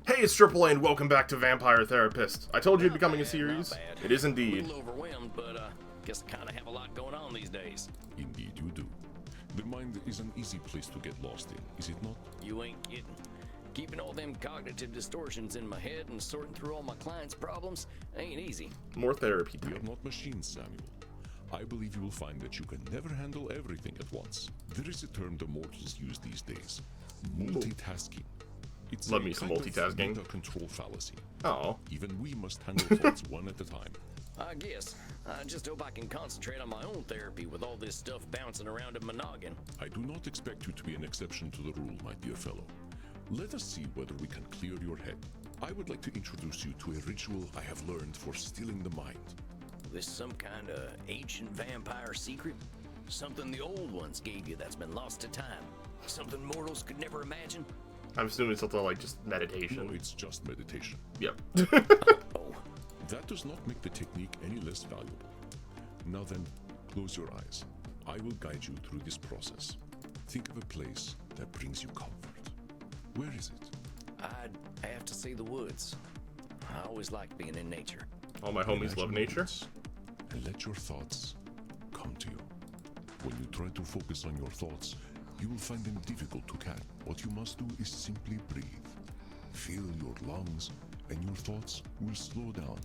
Hey, it's Triple A, and welcome back to Vampire Therapist. I told you it'd be becoming a series. It is indeed. A little overwhelmed, but guess I kind of have a lot going on these days. Indeed you do. The mind is an easy place to get lost in, is it not? You ain't kidding. Keeping all them cognitive distortions in my head and sorting through all my clients' problems ain't easy. More therapy We time. are not machines, Samuel. I believe you will find that you can never handle everything at once. There is a term the mortals use these days. Multitasking. It's Love a me some kind of multitasking. meta control fallacy. Oh, Even we must handle thoughts one at a time. I guess. I just hope I can concentrate on my own therapy with all this stuff bouncing around in my noggin. I do not expect you to be an exception to the rule, my dear fellow. Let us see whether we can clear your head. I would like to introduce you to a ritual I have learned for stilling the mind. This some kind of ancient vampire secret? Something the old ones gave you that's been lost to time? Something mortals could never imagine? I'm assuming something like just No, meditation. it's just meditation. Yep. Oh, That does not make the technique any less valuable. Now then, close your eyes. I will guide you through this process. Think of a place that brings you comfort. Where is it? I'd have to say the woods. I always liked being in nature. All my homies Imagine love the nature. woods, and let your thoughts come to you. When you try to focus on your thoughts, you will find them difficult to catch. What you must do is simply breathe. Fill your lungs, and your thoughts will slow down.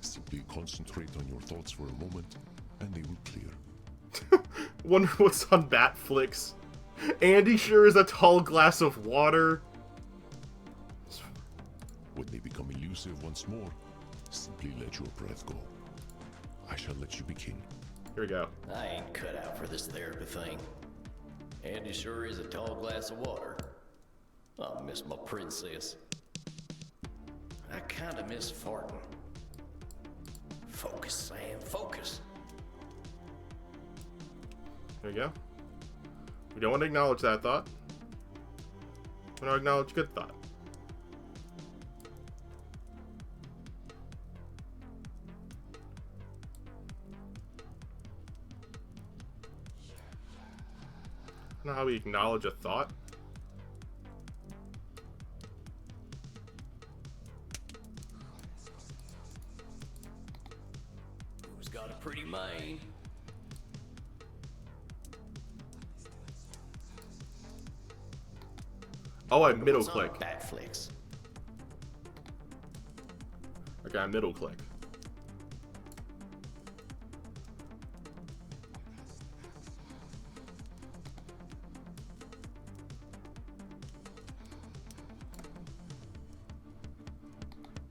Simply concentrate on your thoughts for a moment, and they will clear. Wonder what's on Batflix. Andy sure is a tall glass of water. When they become elusive once more, simply let your breath go. I shall let you begin. Here we go. I ain't cut out for this therapy thing. And it sure is a tall glass of water. I miss my princess. I kinda miss farting. Focus, Sam, focus. There we go. We don't want to acknowledge that thought. We want to acknowledge good thought. I don't know how we acknowledge a thought. Who's got a pretty mane? Oh, I middle What's on click. Batflix. Okay, I middle click.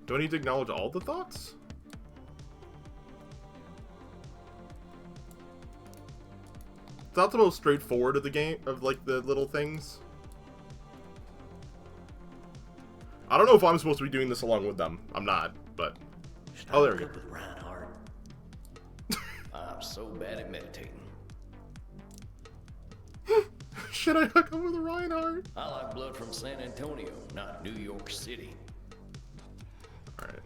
Do I need to acknowledge all the thoughts? It's not the most straightforward of the game, of like the little things. I don't know if I'm supposed to be doing this along with them. I'm not, but... Oh, there we go. With Reinhardt. I'm so bad at meditating. Should I hook up with Reinhardt? I like blood from San Antonio, not New York City. Alright.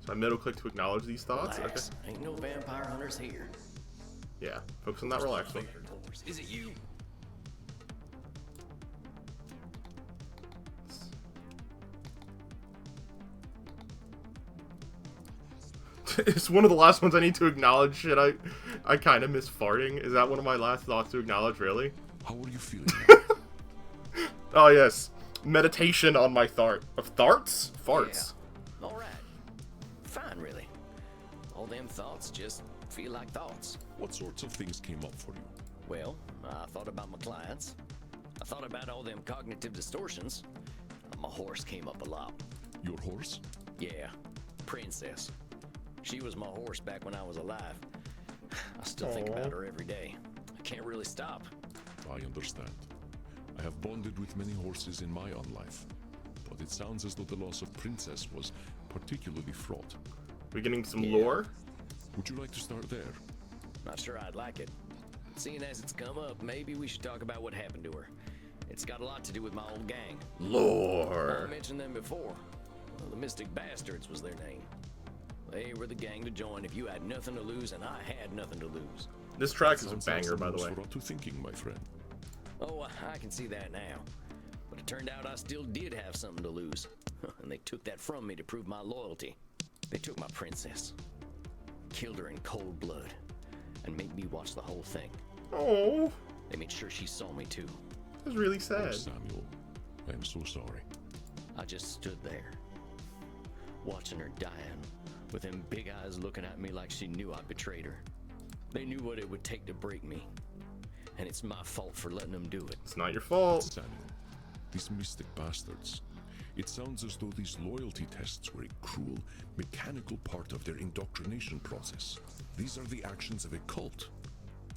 So I middle click to acknowledge these thoughts? Relax. Ain't no vampire hunters here. Yeah, focus on that relaxed one. Is it you? It's one of the last ones I need to acknowledge. Shit, I kind of miss farting. Is that one of my last thoughts to acknowledge, really? How are you feeling now? Oh, yes. Meditation on my thart. Of tharts? Farts. Yeah. All right. Fine, really. All them thoughts just feel like thoughts. What sorts of things came up for you? Well, I thought about my clients. I thought about all them cognitive distortions. My horse came up a lot. Your horse? Yeah, Princess. She was my horse back when I was alive. I still think Aw. about her every day. I can't really stop. I understand. I have bonded with many horses in my own life, but it sounds as though the loss of Princess was particularly fraught. We getting some Yeah. lore? Would you like to start there? Not sure I'd like it. Seeing as it's come up, maybe we should talk about what happened to her. It's got a lot to do with my old gang. I Lore. mentioned them before. Well, the Mystic Bastards was their name. They were the gang to join if you had nothing to lose, and I had nothing to lose. This track is a Sounds like banger, by the someone way. was to thinking, my friend. Oh, I can see that now. But it turned out I still did have something to lose. And they took that from me to prove my loyalty. They took my princess, killed her in cold blood, and made me watch the whole thing. Oh, They made sure she saw me too. it was really Oh, sad. Samuel, I'm so sorry. I just stood there, watching her dying, with them big eyes looking at me like she knew I betrayed her. They knew what it would take to break me, and it's my fault for letting them do it. It's not your fault. Samuel, these mystic bastards. It sounds as though these loyalty tests were a cruel, mechanical part of their indoctrination process. These are the actions of a cult.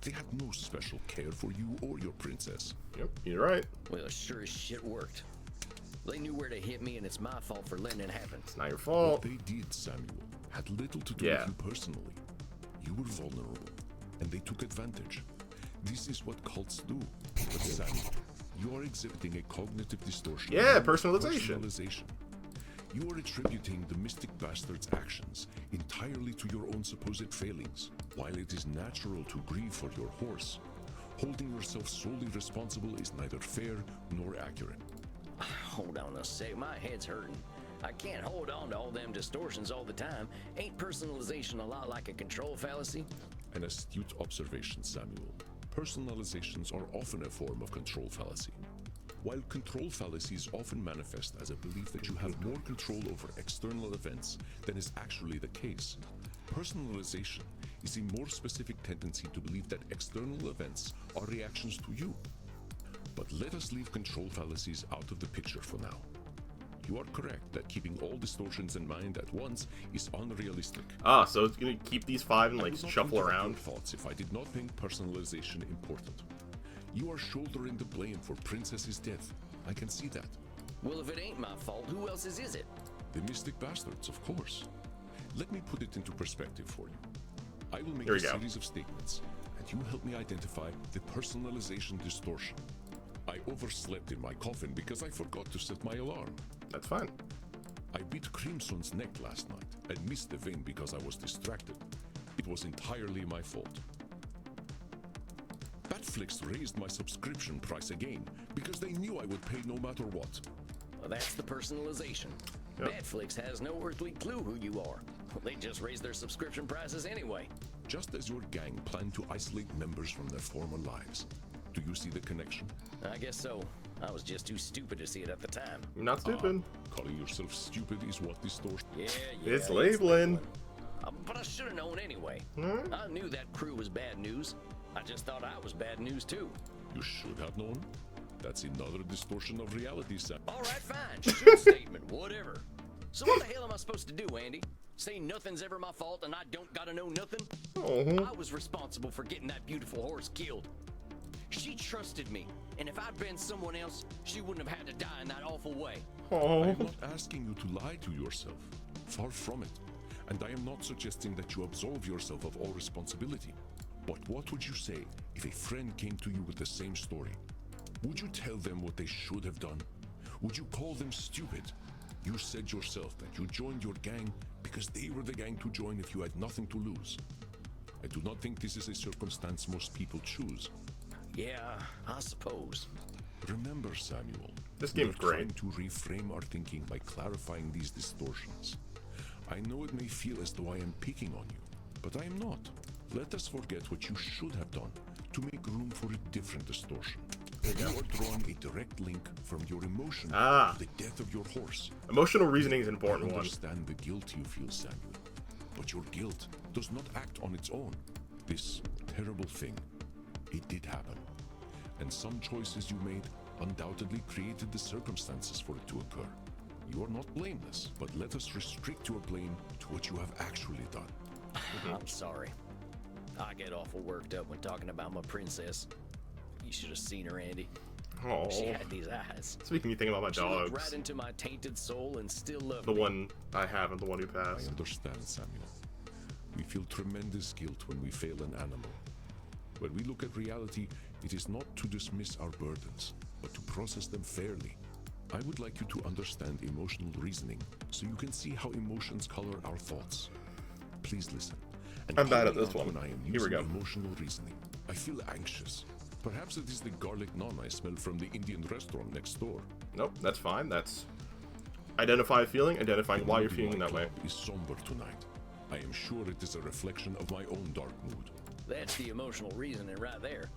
They had no special care for you or your princess. Yep, you're right. Well, it sure as shit worked. They knew where to hit me, and it's my fault for letting it happen. It's not your What fault. they did, Samuel, had little to do Yeah. with you personally. You were vulnerable, and they took advantage. This is what cults do. But Samuel, you are exhibiting a cognitive distortion. Yeah, personalization. Personalization. You are attributing the mystic bastard's actions entirely to your own supposed failings. While it is natural to grieve for your horse, holding yourself solely responsible is neither fair nor accurate. Hold on a sec, my head's hurting. I can't hold on to all them distortions all the time. Ain't personalization a lot like a control fallacy? An astute observation, Samuel. Personalizations are often a form of control fallacy. While control fallacies often manifest as a belief that you have more control over external events than is actually the case, personalization is a more specific tendency to believe that external events are reactions to you. But let us leave control fallacies out of the picture for now. You are correct that keeping all distortions in mind at once is unrealistic. Ah, so it's gonna keep these 5 and I like would not shuffle interrupt around. your thoughts if I did not think personalization important. You are shouldering the blame for Princess's death. I can see that. Well, if it ain't my fault, who else's is it? The mystic bastards, of course. Let me put it into perspective for you. I will make Here a we go. series of statements, and you help me identify the personalization distortion. I overslept in my coffin because I forgot to set my alarm. That's fine. I beat Crimson's neck last night and missed the vein because I was distracted. It was entirely my fault. Batflix raised my subscription price again because they knew I would pay no matter what. Well, that's the personalization. Yep. Badflix has no earthly clue who you are. They just raise their subscription prices anyway. Just as your gang planned to isolate members from their former lives. Do you see the connection? I guess so. I was just too stupid to see it at the time. You're not stupid. Calling yourself stupid is what distorts. Yeah, It's labeling. But I should have known anyway. Hmm? I knew that crew was bad news. I just thought I was bad news too. You should have known. That's another distortion of reality, Sam. All right, fine. Shoot statement, whatever. So what the hell am I supposed to do, Andy? Say nothing's ever my fault and I don't gotta know nothing? Oh, I was responsible for getting that beautiful horse killed. She trusted me, and if I'd been someone else, she wouldn't have had to die in that awful way. I oh. am not asking you to lie to yourself. Far from it. And I am not suggesting that you absolve yourself of all responsibility. But what would you say if a friend came to you with the same story? Would you tell them what they should have done? Would you call them stupid? You said yourself that you joined your gang because they were the gang to join if you had nothing to lose. I do not think this is a circumstance most people choose. Yeah, I suppose. Remember, Samuel, This we are game's great. trying to reframe our thinking by clarifying these distortions. I know it may feel as though I am picking on you, but I am not. Let us forget what you should have done to make room for a different distortion. You are drawing a direct link from your emotion Ah. to the death of your horse. Emotional reasoning is an I important one. understand the guilt you feel, Samuel, but your guilt does not act on its own. This terrible thing, it did happen, and some choices you made undoubtedly created the circumstances for it to occur. You are not blameless, but let us restrict your blame to what you have actually done. I'm sorry. I get awful worked up when talking about my princess. You should have seen her, Andy. Oh. She had these eyes. It's making me think about my She looked dogs. right into my tainted soul and still loved The me. one I have and the one who I passed. understand, Samuel. We feel tremendous guilt when we fail an animal. When we look at reality, it is not to dismiss our burdens, but to process them fairly. I would like you to understand emotional reasoning so you can see how emotions color our thoughts. Please listen. And I'm bad call at me this out one. when I am Here we using go. emotional reasoning. I feel anxious. Perhaps it is the garlic naan I smell from the Indian restaurant next door. Nope, that's fine. That's identify a feeling, identifying why you're feeling that way. Is somber tonight. I am sure it is a reflection of my own dark mood. That's the emotional reasoning right there.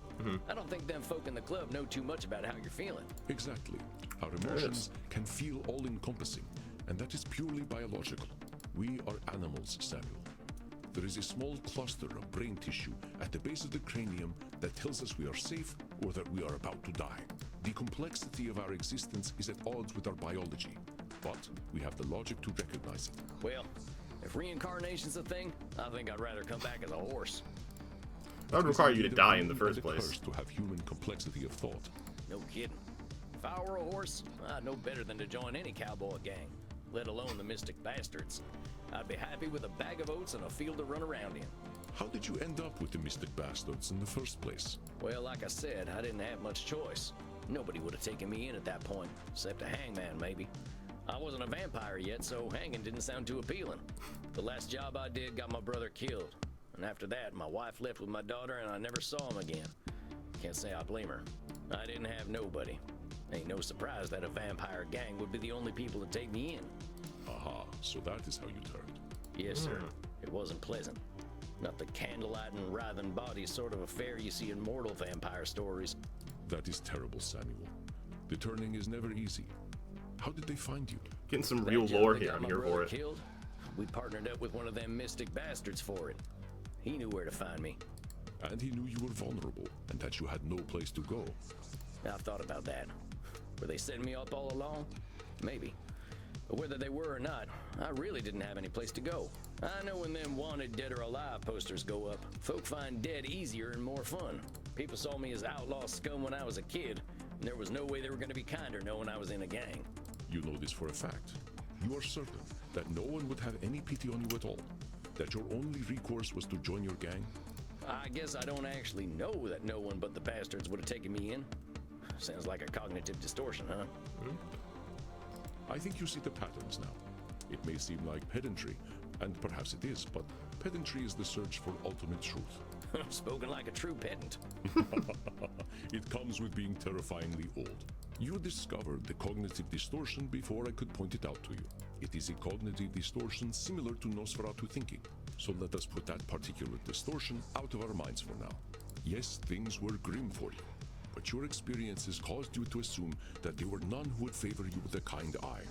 I don't think them folk in the club know too much about how you're feeling. Exactly. Our emotions can feel all-encompassing, and that is purely biological. We are animals, Samuel. There is a small cluster of brain tissue at the base of the cranium that tells us we are safe or that we are about to die. The complexity of our existence is at odds with our biology, but we have the logic to recognize it. Well, if reincarnation's a thing, I think I'd rather come back as a horse. That would require you to die in the first place. To have human complexity of thought. No kidding. If I were a horse, I'd know better than to join any cowboy gang, let alone the Mystic Bastards. I'd be happy with a bag of oats and a field to run around in. How did you end up with the Mystic Bastards in the first place? Well, like I said, I didn't have much choice. Nobody would have taken me in at that point, except a hangman maybe. I wasn't a vampire yet, so hanging didn't sound too appealing. The last job I did got my brother killed. And after that, my wife left with my daughter and I never saw him again. Can't say I blame her. I didn't have nobody. Ain't no surprise that a vampire gang would be the only people to take me in. Aha, so that is how you turned. Yes, sir. It wasn't pleasant. Not the candlelight and writhing bodies sort of affair you see in mortal vampire stories. That is terrible, Samuel. The turning is never easy. How did they find you? Getting some That real job lore that here. got I'm my here brother for it. Killed, we partnered up with one of them Mystic Bastards for it. He knew where to find me. And he knew you were vulnerable and that you had no place to go. I've thought about that. Were they setting me up all along? Maybe. But whether they were or not, I really didn't have any place to go. I know when them wanted dead or alive posters go up, folk find dead easier and more fun. People saw me as outlaw scum when I was a kid, and there was no way they were going to be kinder knowing I was in a gang. You know this for a fact. You are certain that no one would have any pity on you at all. That your only recourse was to join your gang? I guess I don't actually know that no one but the bastards would have taken me in. Sounds like a cognitive distortion, huh? I think you see the patterns now. It may seem like pedantry, and perhaps it is, but pedantry is the search for ultimate truth. Spoken like a true pedant. It comes with being terrifyingly old. You discovered the cognitive distortion before I could point it out to you. It is a cognitive distortion similar to Nosferatu thinking. So let us put that particular distortion out of our minds for now. Yes, things were grim for you, but your experiences caused you to assume that there were none who would favor you with a kind eye.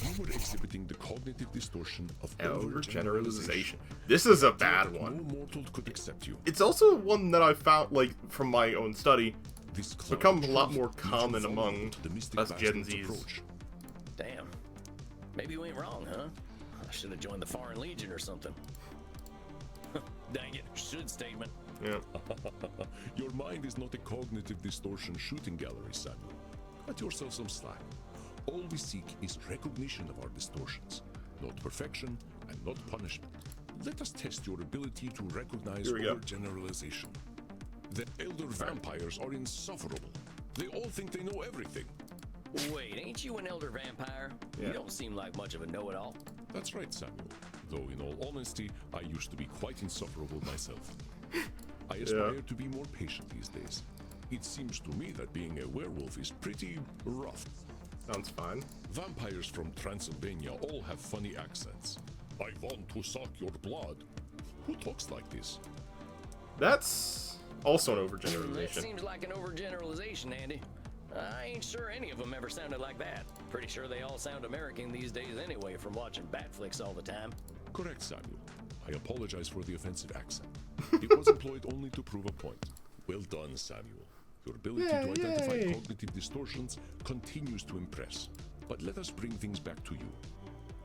You were exhibiting the cognitive distortion of Overgeneralization. This is a bad one. No mortal could accept you. It's also one that I found, like, from my own study, This become a lot more common among us Gen Zs. approach. Damn. Maybe you ain't wrong, huh? I should have joined the Foreign Legion or something. Dang it, should statement. Yeah. Your mind is not a cognitive distortion shooting gallery, Samuel. Cut yourself some slack. All we seek is recognition of our distortions, not perfection and not punishment. Let us test your ability to recognize Here we go. overgeneralization. The elder vampires are insufferable. They all think they know everything. Wait, ain't you an elder vampire? Yeah. You don't seem like much of a know-it-all. That's right, Samuel. Though in all honesty, I used to be quite insufferable myself. I aspire to be more patient these days. It seems to me that being a werewolf is pretty rough. Sounds fine. Vampires from Transylvania all have funny accents. I want to suck your blood. Who talks like this? That's also an That overgeneralization. seems like an overgeneralization, Andy. I ain't sure any of them ever sounded like that. Pretty sure they all sound American these days anyway from watching bat flicks all the time. Correct, Samuel. I apologize for the offensive accent. It was employed only to prove a point. Well done, Samuel. Your ability to identify yay. cognitive distortions continues to impress. But let us bring things back to you.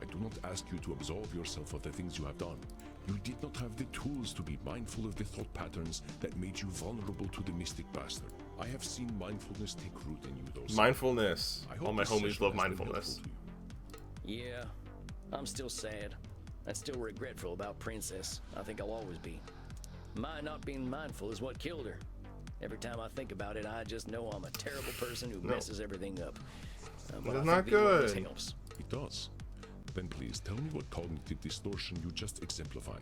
I do not ask you to absolve yourself of the things you have done. You did not have the tools to be mindful of the thought patterns that made you vulnerable to the Mystic Bastard. I have seen mindfulness take root in you, though. Mindfulness. I hope All my this homies session love has been mindfulness. helpful to you. Yeah, I'm still sad. I'm still regretful about Princess. I think I'll always be. My not being mindful is what killed her. Every time I think about it, I just know I'm a terrible person who messes everything up. But That's I not think the awareness good. helps. It does. Then please tell me what cognitive distortion you just exemplified.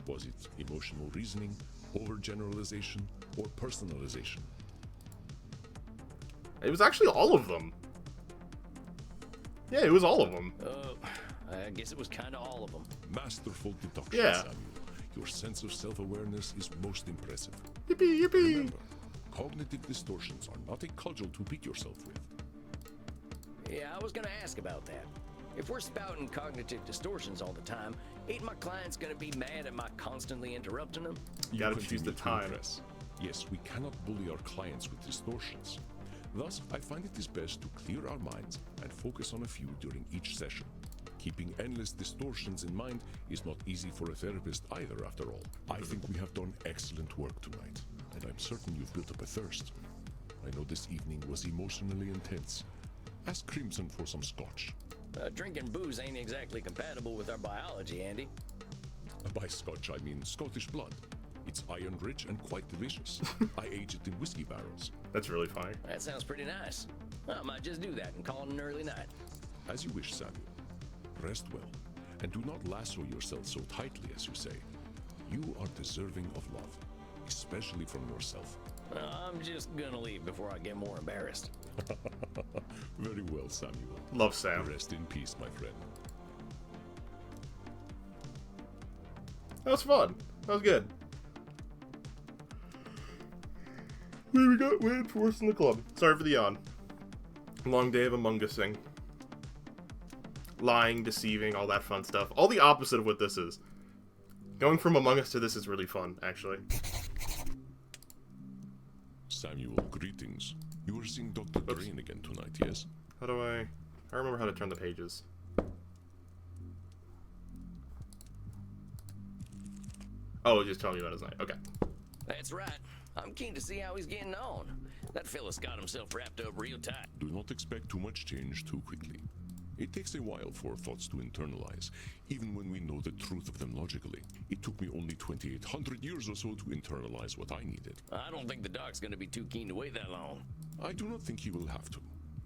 Was it emotional reasoning, overgeneralization, or personalization? It was actually all of them. Yeah, it was all of them. I guess it was kind of all of them. Masterful deduction, Yeah. Samuel. Your sense of self-awareness is most impressive. Yippee, yippee. Remember, cognitive distortions are not a cudgel to beat yourself with. Yeah, I was gonna ask about that. If we're spouting cognitive distortions all the time, ain't my clients gonna be mad at my constantly interrupting them? You gotta continue choose the to time. impress. Yes, we cannot bully our clients with distortions. Thus, I find it is best to clear our minds and focus on a few during each session. Keeping endless distortions in mind is not easy for a therapist either, after all. I think we have done excellent work tonight, and I'm certain you've built up a thirst. I know this evening was emotionally intense. Ask Crimson for some scotch. Drinking booze ain't exactly compatible with our biology, Andy. By scotch, I mean Scottish blood. It's iron-rich and quite delicious. I age it in whiskey barrels. That's really funny. That sounds pretty nice. I might just do that and call it an early night. As you wish, Samuel. Rest well, and do not lasso yourself so tightly, as you say. You are deserving of love, especially from yourself. I'm just gonna leave before I get more embarrassed. Very well, Samuel. Love Sam. Rest in peace, my friend. That was fun. That was good. We got waited for us in the club. Sorry for the yawn. Long day of Among Us-ing. Lying, deceiving, all that fun stuff. All the opposite of what this is. Going from Among Us to this is really fun, actually. Samuel, greetings. You are seeing Dr. Drain again tonight, yes? How do I remember how to turn the pages. Oh, just tell me about his night. Okay. That's right. I'm keen to see how he's getting on. That fella's got himself wrapped up real tight. Do not expect too much change too quickly. It takes a while for thoughts to internalize, even when we know the truth of them logically. It took me only 2,800 years or so to internalize what I needed. I don't think the doc's gonna be too keen to wait that long. I do not think he will have to.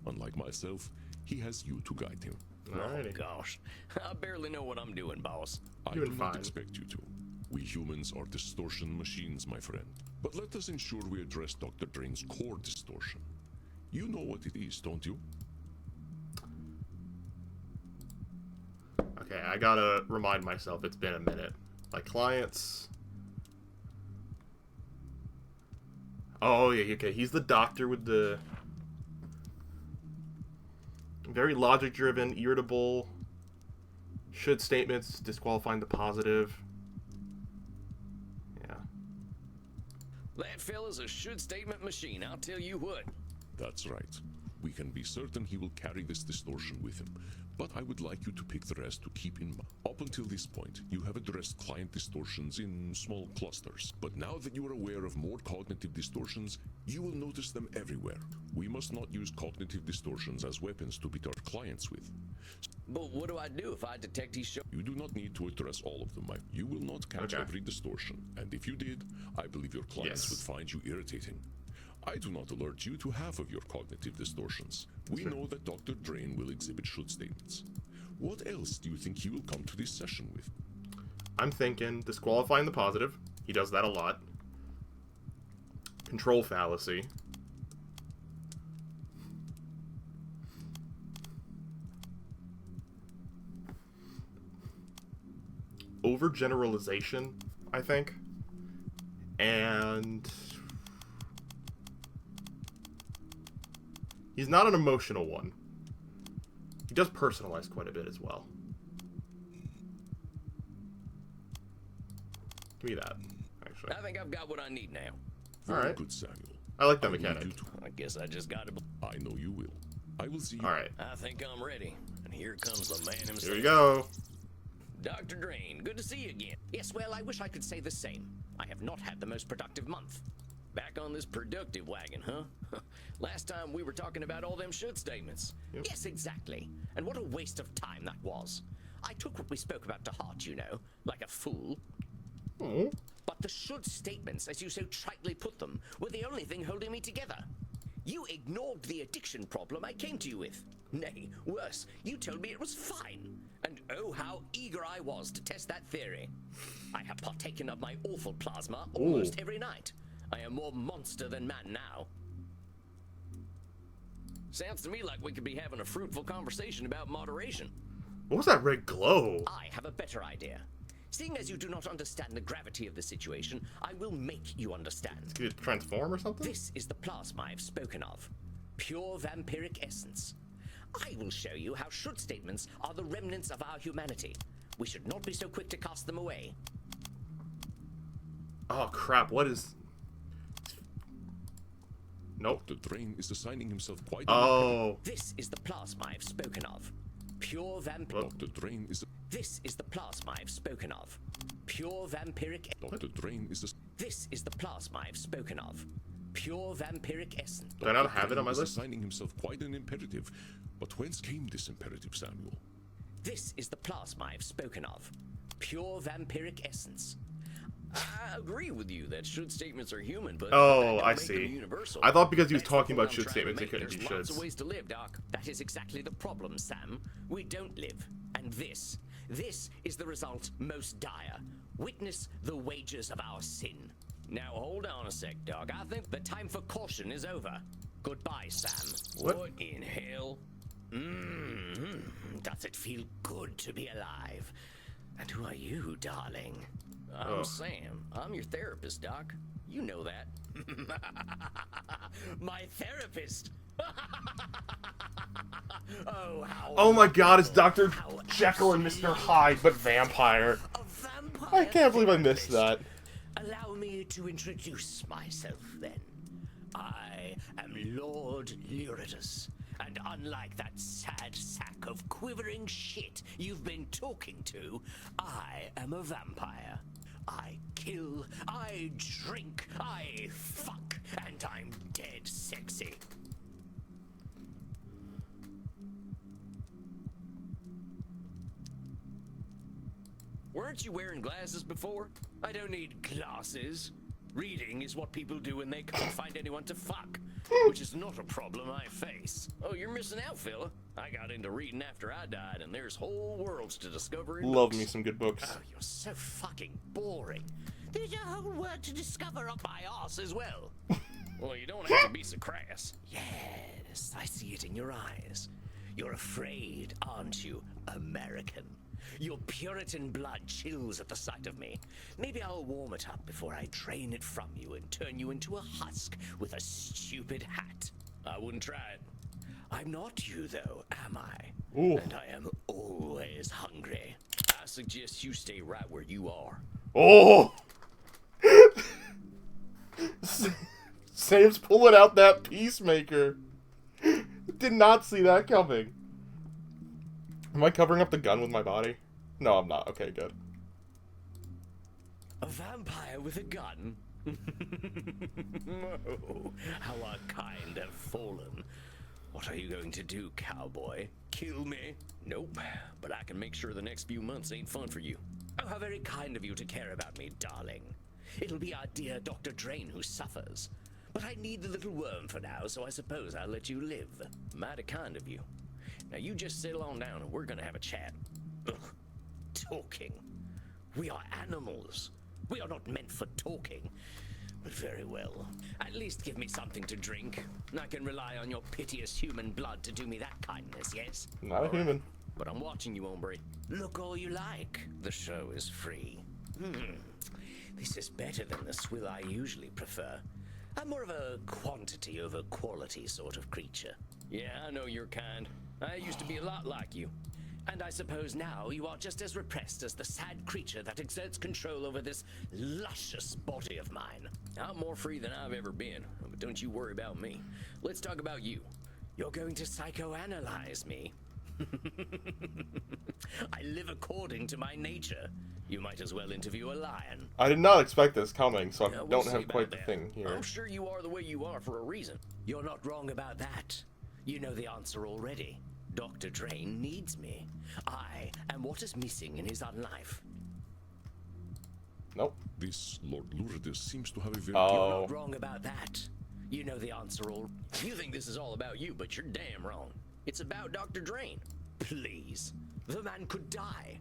Unlike myself, he has you to guide him. Alrighty. Oh gosh, I barely know what I'm doing, boss. I Doing do not fine. expect you to. We humans are distortion machines, my friend. But let us ensure we address Dr. Drain's core distortion. You know what it is, don't you? Okay, I gotta remind myself it's been a minute. My clients... Oh, yeah, okay, he's the doctor with the... Very logic-driven, irritable... Should statements, disqualifying the positive. Yeah. That fella's a should statement machine, I'll tell you what. That's right. We can be certain he will carry this distortion with him, but I would like you to pick the rest to keep in mind. Up until this point, you have addressed client distortions in small clusters, but now that you are aware of more cognitive distortions, you will notice them everywhere. We must not use cognitive distortions as weapons to beat our clients with. But what do I do if I detect he's You do not need to address all of them. You will not catch Okay. every distortion, and if you did, I believe your clients Yes. would find you irritating. I do not alert you to half of your cognitive distortions. We know that Dr. Drain will exhibit should statements. What else do you think he will come to this session with? I'm thinking disqualifying the positive. He does that a lot. Control fallacy. Overgeneralization, I think. And he's not an emotional one. He does personalize quite a bit as well. Give me that, actually. I think I've got what I need now. Very Alright. good, Samuel. I like that I need mechanic. you to- I guess I just got to. I know you will. I will see you. Alright, I think I'm ready. And here comes the man himself. here we go. Dr. Drain, good to see you again. Yes, well, I wish I could say the same. I have not had the most productive month. Back on this productive wagon, huh? Last time we were talking about all them should statements. Yes, exactly. And what a waste of time that was. I took what we spoke about to heart, you know, like a fool. Oh, But the should statements, as you so tritely put them, were the only thing holding me together. You ignored the addiction problem I came to you with. Nay, worse, you told me it was fine. And oh, how eager I was to test that theory. I have partaken of my awful plasma almost every night. I am more monster than man now. Sounds to me like we could be having a fruitful conversation about moderation. What was that red glow? I have a better idea. Seeing as you do not understand the gravity of the situation, I will make you understand. Could it transform or something? This is the plasma I've spoken of. Pure vampiric essence. I will show you how should statements are the remnants of our humanity. We should not be so quick to cast them away. Oh crap, what is... Nope. The Drain is assigning himself quite Oh. This is the plasma I've spoken of. Pure vampiric. The Drain is This is the plasma I've spoken of. Pure vampiric. The Drain is This is the plasma I've spoken of. Pure vampiric essence. Do I not have it on my is list? assigning himself quite an imperative. But whence came this imperative, Samuel? This is the plasma I've spoken of. Pure vampiric essence. I agree with you that should statements are human, but Oh, that don't I make them see. universal. I thought because he was That's the talking about point I'm should trying to statements, it make. couldn't be There's lots of shoulds. ways to live, Doc. That is exactly the problem, Sam. We don't live. And this is the result most dire. Witness the wages of our sin. Now hold on a sec, Doc. I think The time for caution is over. Goodbye, Sam. What? in hell? Does it feel good to be alive? And who are you, darling? I'm Sam. I'm your therapist, Doc. You know that. My therapist. Oh, how Oh my god, it's Dr. How Jekyll and Mr. Hyde, but vampire. a vampire. I can't believe I missed that. Allow me to introduce myself then. I am Lord Lyridus, and unlike that sad sack of quivering shit you've been talking to, I am a vampire. I kill, I drink, I fuck, and I'm dead sexy. Weren't you wearing glasses before? I don't need glasses. Reading is what people do when they can't find anyone to fuck, which is not a problem I face. Oh, you're missing out, fella. I got into reading after I died, and there's whole worlds to discover in Love books. me some good books. Oh, you're so fucking boring. There's a whole world to discover up my arse as well. Well, you don't have to be so crass. Yes, I see it in your eyes. You're afraid, aren't you, American? Your Puritan blood chills at the sight of me. Maybe I'll warm it up before I drain it from you and turn you into a husk with a stupid hat. I wouldn't try it. I'm not you, though, am I? Ooh. And I am always hungry. I suggest you stay right where you are. Oh! Sam's pulling out that peacemaker. Did not see that coming. Am I covering up the gun with my body? No, I'm not. Okay, good. A vampire with a gun? Oh, how our kind have fallen. What are you going to do, cowboy? Kill me? Nope, but I can make sure the next few months ain't fun for you. Oh, how very kind of you to care about me, darling. It'll be our dear Dr. Drain who suffers. But I need the little worm for now, so I suppose I'll let you live. Mighty kind of you. Now you just settle on down and we're gonna have a chat. Ugh. Talking. We are animals. We are not meant for talking. But very well. At least give me something to drink. I can rely on your piteous human blood to do me that kindness, yes? Not a human. But I'm watching you, hombre. Look all you like. The show is free. This is better than the swill I usually prefer. I'm more of a quantity over quality sort of creature. Yeah, I know your kind. I used to be a lot like you. And I suppose now you are just as repressed as the sad creature that exerts control over this luscious body of mine. I'm more free than I've ever been, but don't you worry about me. Let's talk about you. You're going to psychoanalyze me. I live according to my nature. You might as well interview a lion. I did not expect this coming, so I We'll don't see have about quite the that. thing here. I'm sure you are the way you are for a reason. You're not wrong about that. You know the answer already. Dr. Drain needs me. I am what is missing in his unlife. Nope. This Lord Lourdes seems to have a very... Oh. You're not wrong about that. You know the answer all. You think this is all about you, but you're damn wrong. It's about Dr. Drain. Please. The man could die.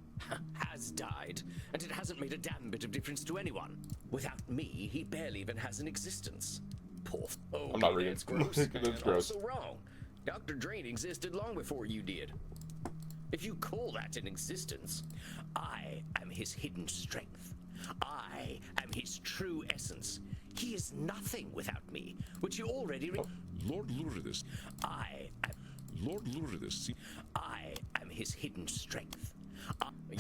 Has died. And it hasn't made a damn bit of difference to anyone. Without me, he barely even has an existence. Poor. Oh, I'm not reading. that's gross. That's and gross. also wrong. Dr. Drain existed long before you did. If you call that an existence, I am his hidden strength. I am his true essence. He is nothing without me, which you already Lord Lourdes. I am his hidden strength.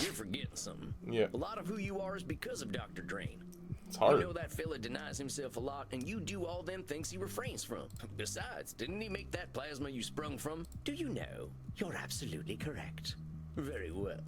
you're forgetting something. Yeah. A lot of who you are is because of Dr. Drain. It's hard. You know that fella denies himself a lot, and you do all them things he refrains from. Besides, didn't he make that plasma you sprung from? Do you know? You're absolutely correct. Very well.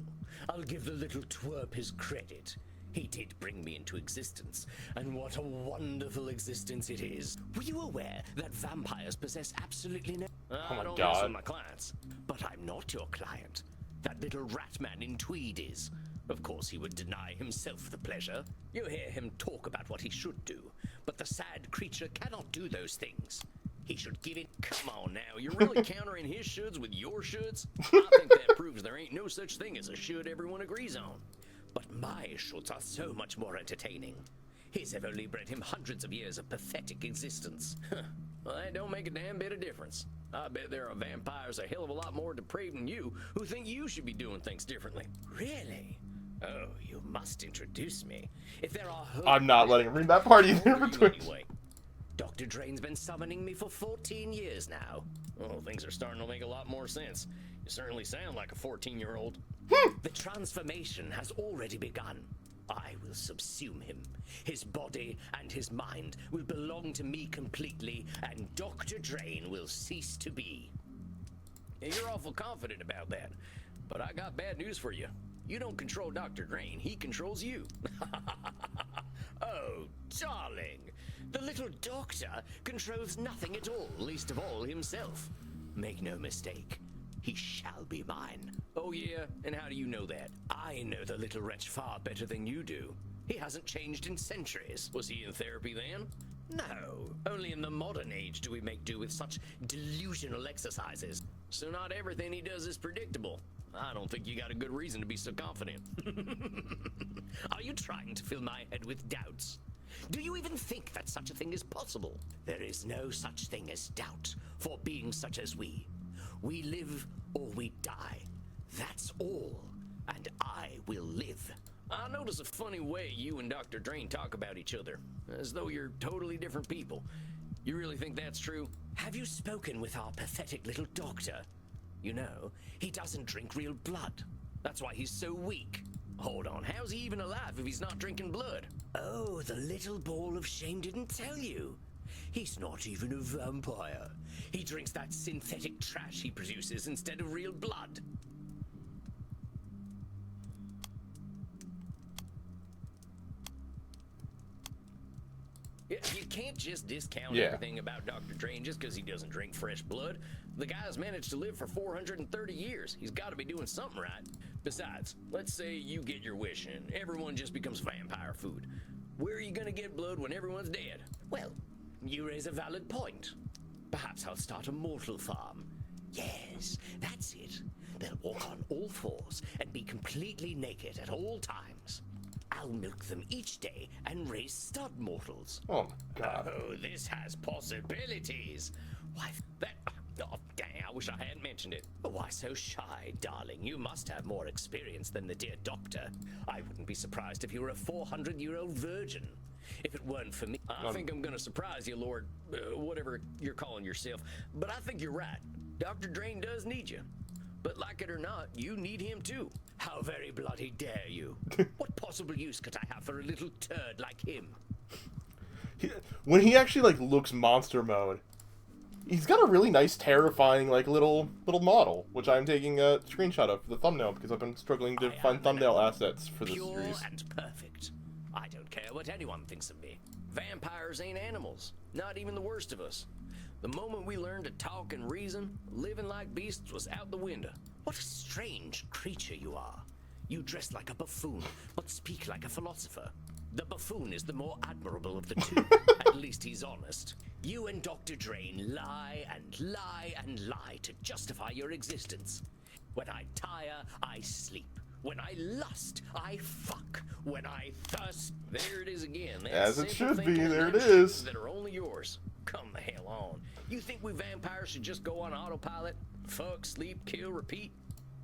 I'll give the little twerp his credit. He did bring me into existence, and what a wonderful existence it is. Were you aware that vampires possess absolutely no... I my don't God. mess with my clients. But I'm not your client. That little rat man in tweed is. Of course he would deny himself the pleasure. You hear him talk about what he should do, but the sad creature cannot do those things. He should give it... Come on now, you're really countering his shoulds with your shoulds? I think that proves there ain't no such thing as a should everyone agrees on. But my shoulds are so much more entertaining. His have only bred him hundreds of years of pathetic existence. Well, that don't make a damn bit of difference. I bet there are vampires a hell of a lot more depraved than you who think you should be doing things differently. Really? Oh, you must introduce me. If there are... I'm not letting him read that part either. Who are you Between. anyway? Dr. Drain's been summoning me for 14 years now. Well, things are starting to make a lot more sense. You certainly sound like a 14-year-old. The transformation has already begun. I will subsume him. His body and his mind will belong to me completely, and Dr. Drain will cease to be. Yeah, you're awful confident about that. But I got bad news for you. You don't control Dr. Drain, he controls you. Oh, darling. The little doctor controls nothing at all, least of all himself. Make no mistake. He shall be mine. Oh yeah? And how do you know that? I know the little wretch far better than you do. He hasn't changed in centuries. Was he in therapy then? No, only in the modern age do we make do with such delusional exercises. So not everything he does is predictable. I don't think you got a good reason to be so confident. Are you trying to fill my head with doubts? Do you even think that such a thing is possible? There is no such thing as doubt for beings such as we. We live or we die. That's all. And I will live. I notice a funny way you and Dr. Drain talk about each other, as though you're totally different people. You really think that's true? Have you spoken with our pathetic little doctor? You know, he doesn't drink real blood. That's why he's so weak. Hold on, how's he even alive if he's not drinking blood? Oh, the little ball of shame didn't tell you. He's not even a vampire. He drinks that synthetic trash he produces instead of real blood. You can't just discount Yeah. everything about Dr. Drain just because he doesn't drink fresh blood. The guy's managed to live for 430 years. He's got to be doing something right. Besides, let's say you get your wish and everyone just becomes vampire food. Where are you going to get blood when everyone's dead? Well, you raise a valid point. Perhaps I'll start a mortal farm. Yes, that's it. They'll walk on all fours and be completely naked at all times. I'll milk them each day and raise stud mortals. Oh my God. Oh, this has possibilities. Why, that... Oh, dang, I wish I hadn't mentioned it. Why so shy, darling? You must have more experience than the dear doctor. I wouldn't be surprised if you were a 400-year-old virgin. If it weren't for me... I think I'm going to surprise you, Lord, whatever you're calling yourself. But I think you're right. Dr. Drain does need you. But like it or not, you need him too. How very bloody dare you? What possible use could I have for a little turd like him? When he actually like looks monster mode, he's got a really nice, terrifying like little model, which I'm taking a screenshot of for the thumbnail because I've been struggling to find thumbnail assets for this Pure series. and perfect. I don't care what anyone thinks of me. Vampires ain't animals, not even the worst of us. The moment we learned to talk and reason, living like beasts was out the window. What a strange creature you are. You dress like a buffoon, but speak like a philosopher. The buffoon is the more admirable of the two. At least he's honest. You and Dr. Drain lie and lie and lie to justify your existence. When I tire, I sleep. When I lust, I fuck. When I thirst... There it is again. That As it simple should be, thinking there and it them is. shoes that are only yours. come the hell on. You think we vampires should just go on autopilot? Fuck, sleep, kill, repeat?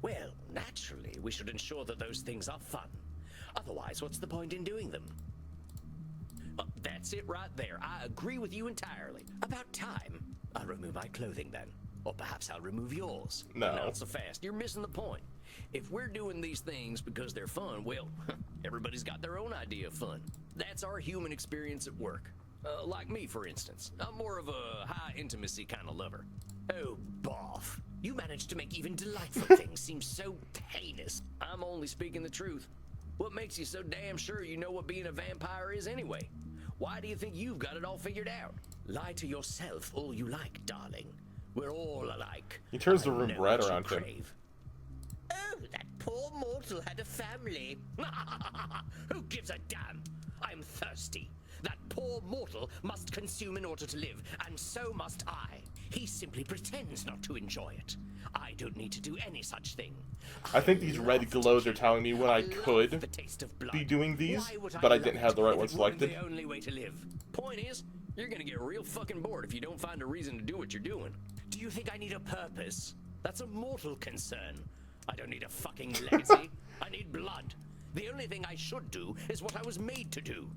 Well, naturally, we should ensure that those things are fun. Otherwise, what's the point in doing them? That's it right there. I agree with you entirely. About time. I'll remove my clothing then. Or perhaps I'll remove yours. No. Not so fast. You're missing the point. If we're doing these things because they're fun, well, everybody's got their own idea of fun. That's our human experience at work. Like me, for instance. I'm more of a high intimacy kind of lover. Oh, boff. You managed to make even delightful things seem so heinous. I'm only speaking the truth. What makes you so damn sure you know what being a vampire is anyway? Why do you think you've got it all figured out? Lie to yourself all you like, darling. We're all alike. He turns the I room know red what you around him. crave. Oh, that poor mortal had a family. Who gives a damn? I'm thirsty. That poor mortal must consume in order to live, and so must I. He simply pretends not to enjoy it. I don't need to do any such thing. I think these red glows are telling me when I love could the taste of blood. be doing these, Why would but I love didn't it have the right if one it weren't selected. The only way to live. Point is, you're gonna get real fucking bored if you don't find a reason to do what you're doing. Do you think I need a purpose? That's a mortal concern. I don't need a fucking legacy. I need blood. The only thing I should do is what I was made to do.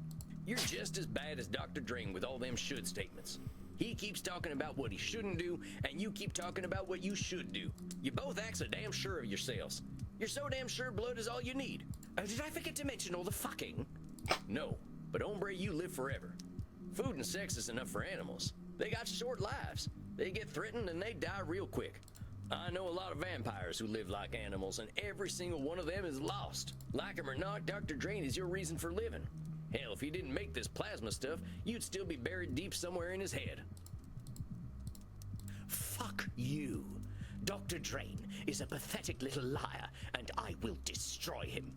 You're just as bad as Dr. Drain with all them should statements. He keeps talking about what he shouldn't do, and you keep talking about what you should do. You both act so damn sure of yourselves. You're so damn sure blood is all you need. Oh, did I forget to mention all the fucking? No, but hombre, you live forever. Food and sex is enough for animals. They got short lives. They get threatened and they die real quick. I know a lot of vampires who live like animals, and every single one of them is lost. Like him or not, Dr. Drain is your reason for living. Hell, if he didn't make this plasma stuff, you'd still be buried deep somewhere in his head. Fuck you. Dr. Drain is a pathetic little liar, and I will destroy him.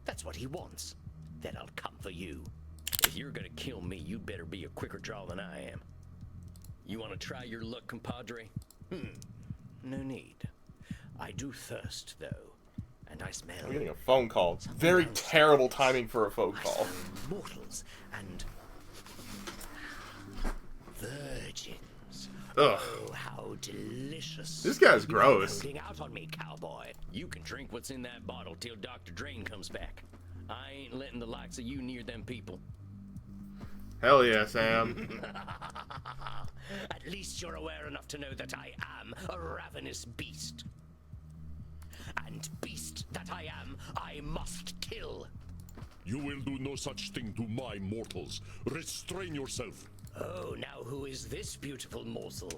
That's what he wants. Then I'll come for you. If you're gonna kill me, you'd better be a quicker draw than I am. You wanna try your luck, compadre? No need. I do thirst, though, and I smell I'm getting a phone call. Very terrible timing for a phone I call. smell mortals and virgins. Ugh. Oh, how delicious. This guy's You're gross. holding out on me, cowboy. You can drink what's in that bottle till Dr. Drain comes back. I ain't letting the likes of you near them people. Hell yeah, Sam. At least you're aware enough to know that I am a ravenous beast. And beast that I am, I must kill. You will do no such thing to my mortals. Restrain yourself. Oh, now who is this beautiful morsel?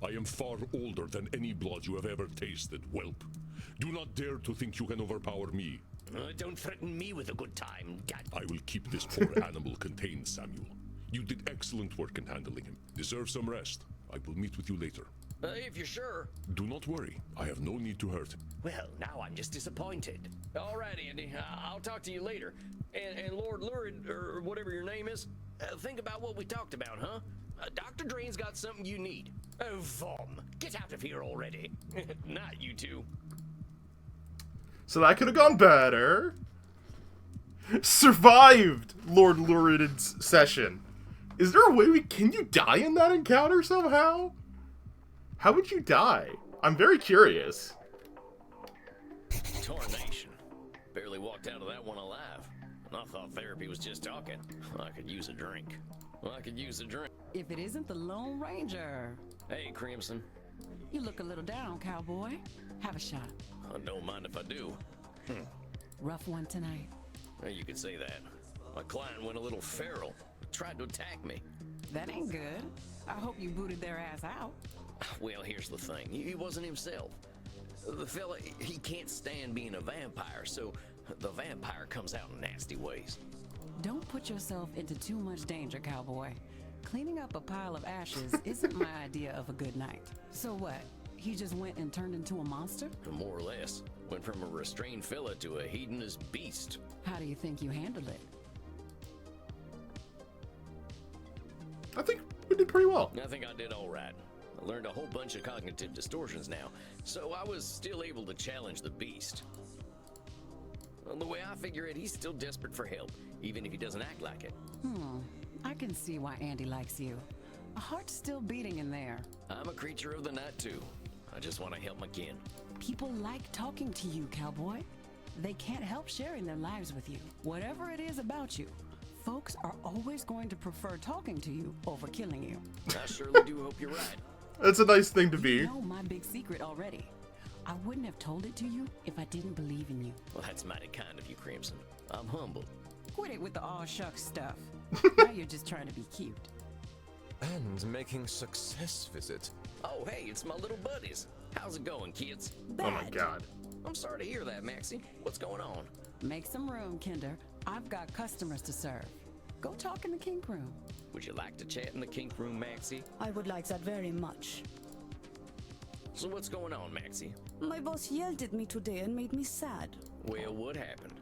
I am far older than any blood you have ever tasted, whelp. Do not dare to think you can overpower me. Don't threaten me with a good time, Dad. I will keep this poor animal contained, Samuel. You did excellent work in handling him. Deserve some rest. I will meet with you later. If you're sure. Do not worry. I have no need to hurt him. Well, now I'm just disappointed. All right, Andy. I'll talk to you later. And Lord Lurid, or whatever your name is, think about what we talked about, huh? Dr. Drain's got something you need. Oh, Vom, get out of here already. Not you two. So that could have gone better. Survived Lord Lurid's session. Is there a way can you die in that encounter somehow? How would you die? I'm very curious. Tarnation. Barely walked out of that one alive. And I thought therapy was just talking. I could use a drink. I could use a drink. If it isn't the Lone Ranger. Hey, Crimson. You look a little down, cowboy. Have a shot. I don't mind if I do. Rough one tonight. Well, you could say that. My client went a little feral. Tried to attack me. That ain't good. I hope you booted their ass out. Well, here's the thing. He wasn't himself. The fella, he can't stand being a vampire, so the vampire comes out in nasty ways. Don't put yourself into too much danger, cowboy. Cleaning up a pile of ashes isn't my idea of a good night. So what? He just went and turned into a monster? More or less. Went from a restrained fella to a hedonist beast. How do you think you handled it? I think we did pretty well. I think I did all right. I learned a whole bunch of cognitive distortions now, so I was still able to challenge the beast. Well, the way I figure it, he's still desperate for help, even if he doesn't act like it. I can see why Andy likes you. Heart's still beating in there. I'm a creature of the night too. I just want to help my kin. People like talking to you, cowboy. They can't help sharing their lives with you. Whatever it is about you, folks are always going to prefer talking to you over killing you. I surely do hope you're right. That's a nice thing to be. You know my big secret already. I wouldn't have told it to you if I didn't believe in you. Well, that's mighty kind of you, Crimson. I'm humbled. Quit it with the aw shucks stuff. Now you're just trying to be cute. And making success visit. Oh, hey, it's my little buddies. How's it going, kids? Oh my god. I'm sorry to hear that, Maxie. What's going on? Make some room, Kinder. I've got customers to serve. Go talk in the kink room. Would you like to chat in the kink room, Maxie? I would like that very much. So what's going on, Maxie? My boss yelled at me today and made me sad. Well, what happened?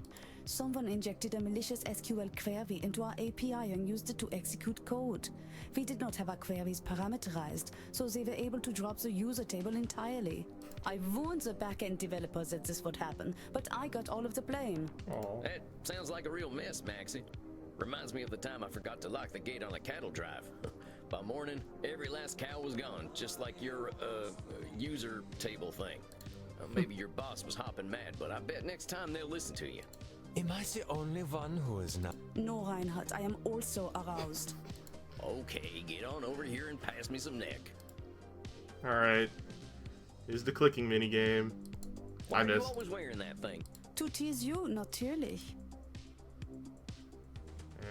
Someone injected a malicious SQL query into our API and used it to execute code. We did not have our queries parameterized, so they were able to drop the user table entirely. I warned the backend developers that this would happen, but I got all of the blame. Oh. That sounds like a real mess, Maxie. Reminds me of the time I forgot to lock the gate on the cattle drive. By morning, every last cow was gone, just like your, user table thing. Maybe your boss was hopping mad, but I bet next time they'll listen to you. Am I the only one who is not? No, Reinhardt, I am also aroused. Okay, get on over here and pass me some neck. Alright. Here's the clicking minigame. Why I are you missed. always wearing that thing? To tease you, natürlich.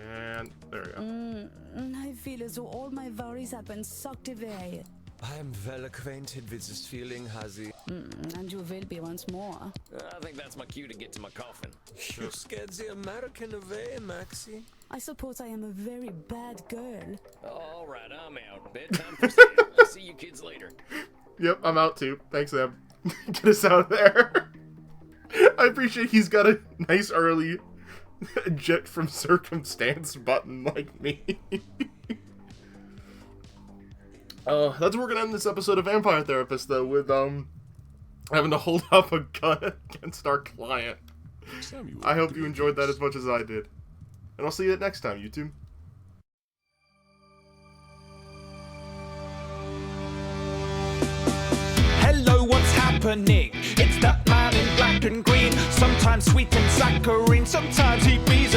And there we go. I feel as though all my worries have been sucked away. I am well acquainted with this feeling, Hazy. And you will be once more. I think that's my cue to get to my coffin. You scared the American away, Maxie. I suppose I am a very bad girl. All right, I'm out. Bedtime for Sam. I'll see you kids later. Yep, I'm out too. Thanks, Em. Get us out of there. I appreciate he's got a nice early eject from circumstance button like me. That's where we're gonna end this episode of Vampire Therapist, though, with having to hold up a gun against our client. Samuel, I hope you enjoyed that as much as I did. And I'll see you next time, YouTube. Hello, what's happening? It's that man in black and green. Sometimes sweet and saccharine, sometimes he bees